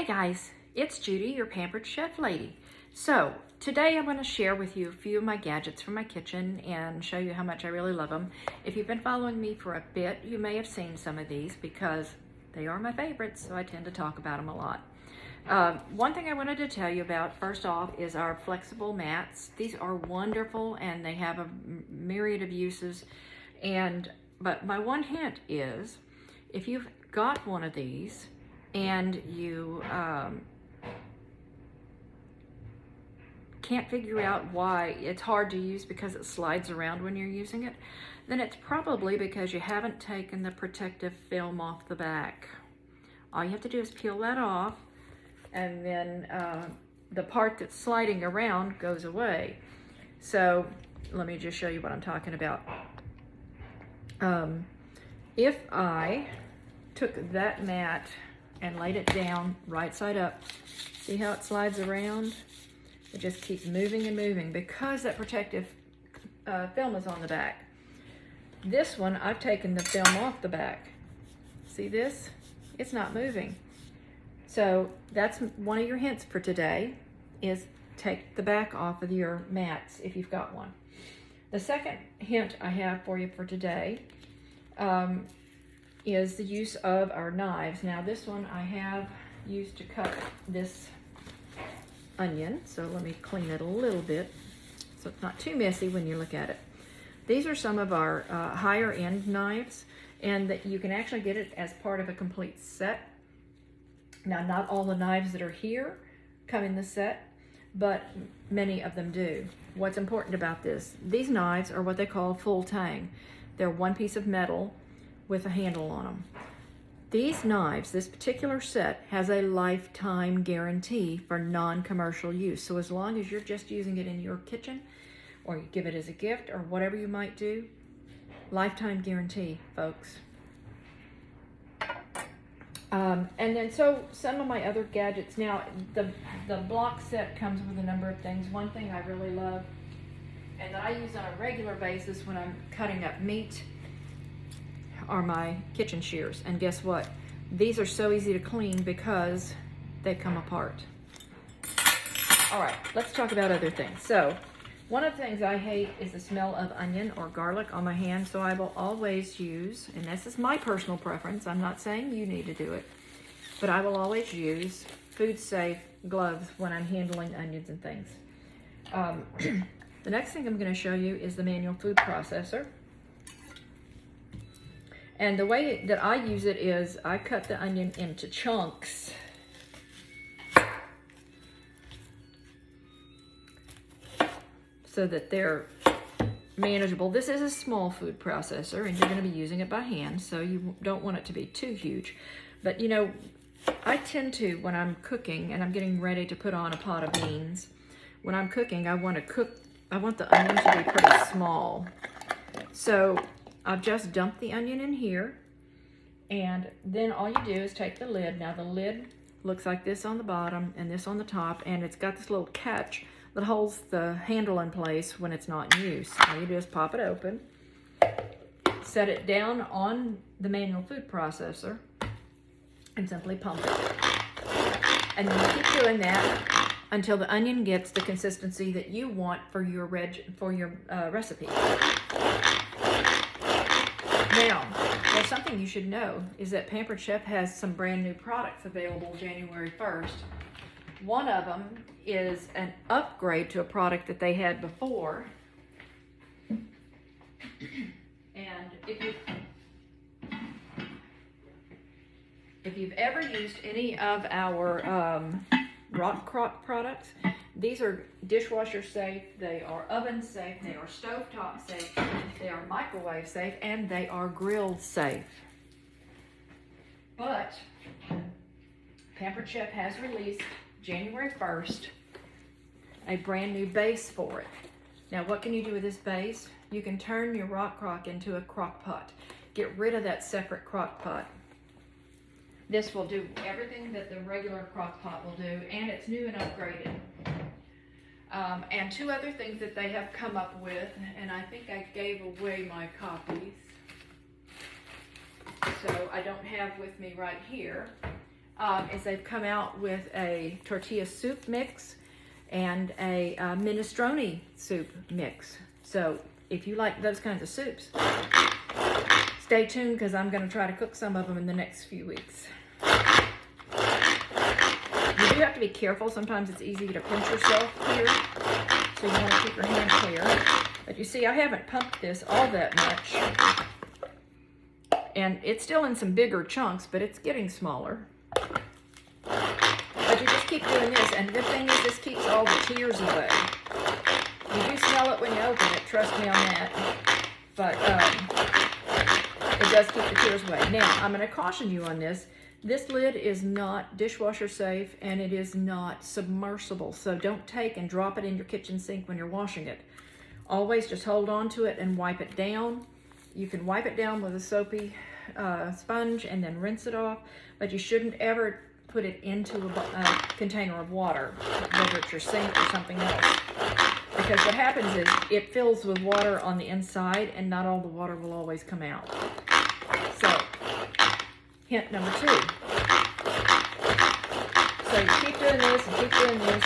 Hey guys, it's Judy, your Pampered Chef Lady. So today I'm going to share with you a few of my gadgets from my kitchen and show you how much I really love them. If you've been following me for a bit, you may have seen some of these because they are my favorites, so I tend to talk about them a lot. One thing I wanted to tell you about first off is our flexible mats. These are wonderful and they have a myriad of uses. But my one hint is if you've got one of these and you can't figure out why it's hard to use because it slides around when you're using it, then it's probably because you haven't taken the protective film off the back. All you have to do is peel that off, and then the part that's sliding around goes away. So let me just show you what I'm talking about. If I took that mat and laid it down right side up, see how it slides around? It just keeps moving and moving because that protective film is on the back. This one, I've taken the film off the back. See this? It's not moving. So that's one of your hints for today, is take the back off of your mats if you've got one. The second hint I have for you for today is the use of our knives. Now this one I have used to cut this onion, so let me clean it a little bit so it's not too messy when you look at it. These are some of our higher end knives, and that you can actually get it as part of a complete set. Now not all the knives that are here come in the set, but many of them do. What's important about this, these knives are what they call full tang. They're one piece of metal with a handle on them. These knives, this particular set, has a lifetime guarantee for non-commercial use. So as long as you're just using it in your kitchen, or you give it as a gift, or whatever you might do, lifetime guarantee, folks. And then so some of my other gadgets. Now the block set comes with a number of things. One thing I really love and that I use on a regular basis when I'm cutting up meat are my kitchen shears. And guess what? These are so easy to clean because they come apart. All right, let's talk about other things. So one of the things I hate is the smell of onion or garlic on my hands, so I will always use, and this is my personal preference, I'm not saying you need to do it, but I will always use food safe gloves when I'm handling onions and things. The next thing I'm going to show you is the manual food processor. And the way that I use it is I cut the onion into chunks. So that they're manageable. This is a small food processor and you're going to be using it by hand, so you don't want it to be too huge. But you know, I tend to, when I'm cooking and I'm getting ready to put on a pot of beans, when I'm cooking, I want the onion to be pretty small. So I've just dumped the onion in here, and then all you do is take the lid. Now the lid looks like this on the bottom and this on the top, and it's got this little catch that holds the handle in place when it's not in use. All you do is pop it open, set it down on the manual food processor, and simply pump it. And then you keep doing that until the onion gets the consistency that you want for your recipe. Now, there's something you should know is that Pampered Chef has some brand new products available January 1st. One of them is an upgrade to a product that they had before. And if you've ever used any of our Rock Crock products, these are dishwasher safe, they are oven safe, they are stovetop safe, they are microwave safe, and they are grill safe. But Pampered Chef has released January 1st a brand new base for it. Now what can you do with this base? You can turn your Rock Crock into a crock pot. Get rid of that separate crock pot. This will do everything that the regular crock pot will do, and it's new and upgraded. And two other things that they have come up with, and I think I gave away my copies, so I don't have with me right here, is they've come out with a tortilla soup mix and a minestrone soup mix. So if you like those kinds of soups, stay tuned because I'm going to try to cook some of them in the next few weeks. You do have to be careful. Sometimes it's easy to pinch yourself here, so you want to keep your hand clear. But you see, I haven't pumped this all that much. And it's still in some bigger chunks, but it's getting smaller. But you just keep doing this, and the good thing is this keeps all the tears away. You do smell it when you open it, trust me on that. But it does keep the tears away. Now, I'm going to caution you on this. This lid is not dishwasher safe, and it is not submersible. So don't take and drop it in your kitchen sink when you're washing it. Always just hold on to it and wipe it down. You can wipe it down with a soapy sponge and then rinse it off, but you shouldn't ever put it into a container of water, whether it's your sink or something else. Because what happens is it fills with water on the inside and not all the water will always come out. So, hint number 2. So you keep doing this and keep doing this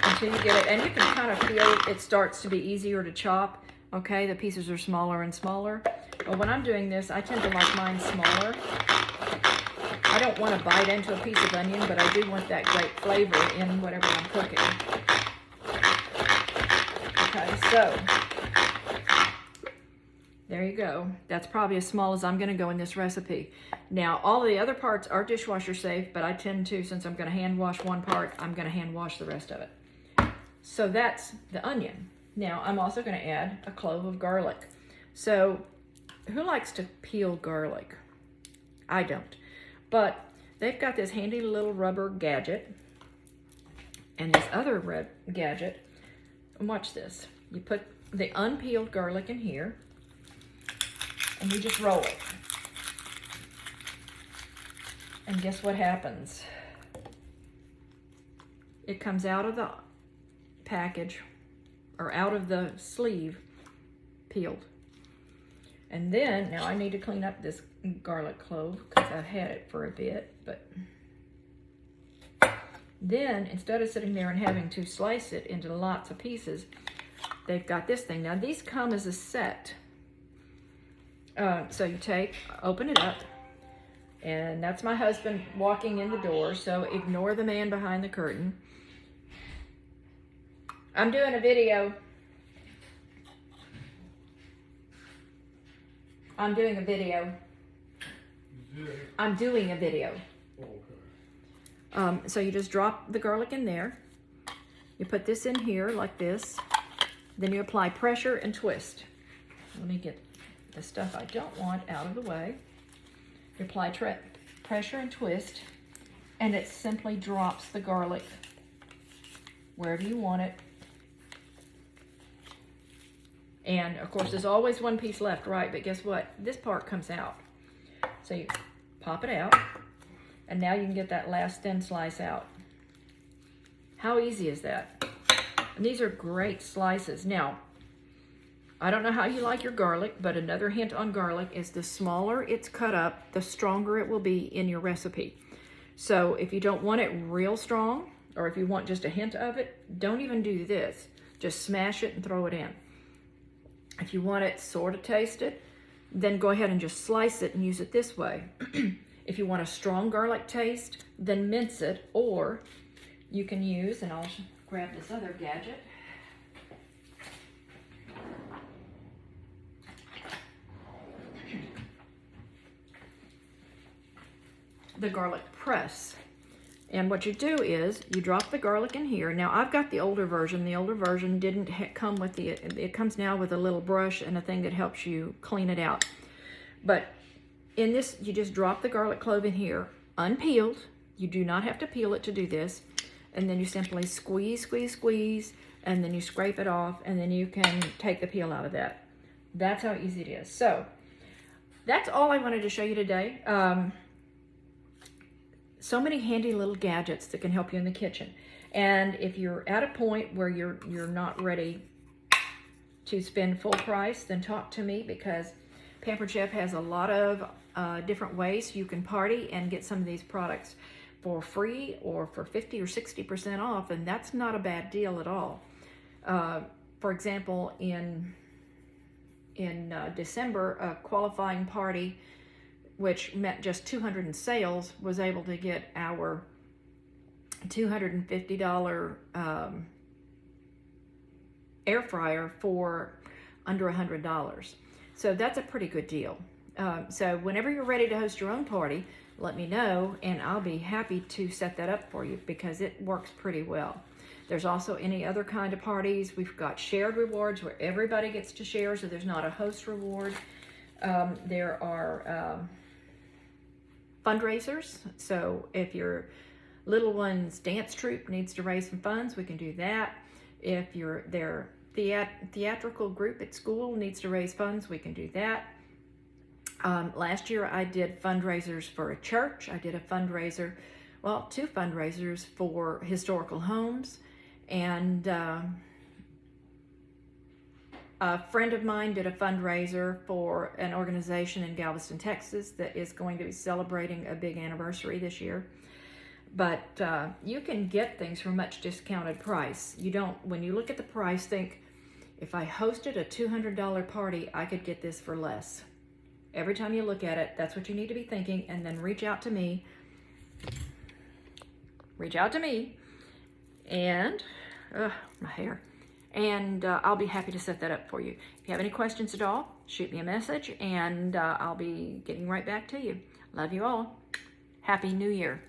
until you get it, and you can kind of feel it starts to be easier to chop. Okay, the pieces are smaller and smaller. But when I'm doing this, I tend to like mine smaller. I don't want to bite into a piece of onion, but I do want that great flavor in whatever I'm cooking. Okay, so there you go. That's probably as small as I'm going to go in this recipe. Now, all the other parts are dishwasher safe, but I tend to, since I'm going to hand wash one part, I'm going to hand wash the rest of it. So that's the onion. Now, I'm also going to add a clove of garlic. So, who likes to peel garlic? I don't. But they've got this handy little rubber gadget and this other red gadget. And watch this. You put the unpeeled garlic in here and you just roll it. And guess what happens? It comes out of the package or out of the sleeve peeled. And then, now I need to clean up this garlic clove because I've had it for a bit, but then instead of sitting there and having to slice it into lots of pieces, they've got this thing. Now these come as a set. So you open it up, and that's my husband walking in the door, so ignore the man behind the curtain. I'm doing a video. I'm doing a video. I'm doing a video. So you just drop the garlic in there. You put this in here like this. Then you apply pressure and twist. Let me get the stuff I don't want out of the way. You apply pressure and twist, and it simply drops the garlic wherever you want it. And of course, there's always one piece left, right? But guess what? This part comes out. So you pop it out, and now you can get that last thin slice out. How easy is that? And these are great slices. Now, I don't know how you like your garlic, but another hint on garlic is the smaller it's cut up, the stronger it will be in your recipe. So if you don't want it real strong, or if you want just a hint of it, don't even do this. Just smash it and throw it in. If you want it sort of tasted, then go ahead and just slice it and use it this way. If you want a strong garlic taste, then mince it, or you can use, and I'll grab this other gadget. The garlic press. And what you do is you drop the garlic in here. Now I've got the older version. The older version didn't come with it comes now with a little brush and a thing that helps you clean it out. But in this, you just drop the garlic clove in here, unpeeled. You do not have to peel it to do this. And then you simply squeeze, squeeze, squeeze, and then you scrape it off, and then you can take the peel out of that. That's how easy it is. So that's all I wanted to show you today. So many handy little gadgets that can help you in the kitchen. And if you're at a point where you're not ready to spend full price, then talk to me, because Pampered Chef has a lot of different ways you can party and get some of these products for free or for 50 or 60% off, and that's not a bad deal at all. For example, in December, a qualifying party, which meant just $200 in sales, was able to get our $250 air fryer for under $100. So that's a pretty good deal. So whenever you're ready to host your own party, let me know, and I'll be happy to set that up for you because it works pretty well. There's also any other kind of parties. We've got shared rewards where everybody gets to share, so there's not a host reward. There are fundraisers. So if your little one's dance troupe needs to raise some funds, we can do that. If their theatrical group at school needs to raise funds, we can do that. Last year I did fundraisers for a church. I did a fundraiser, well, 2 fundraisers for historical homes. And a friend of mine did a fundraiser for an organization in Galveston, Texas that is going to be celebrating a big anniversary this year. But you can get things for a much discounted price. You don't, when you look at the price, think, if I hosted a $200 party, I could get this for less. Every time you look at it, that's what you need to be thinking, and then reach out to me. Reach out to me, and my hair. And I'll be happy to set that up for you. If you have any questions at all, shoot me a message, and I'll be getting right back to you. Love you all. Happy New Year.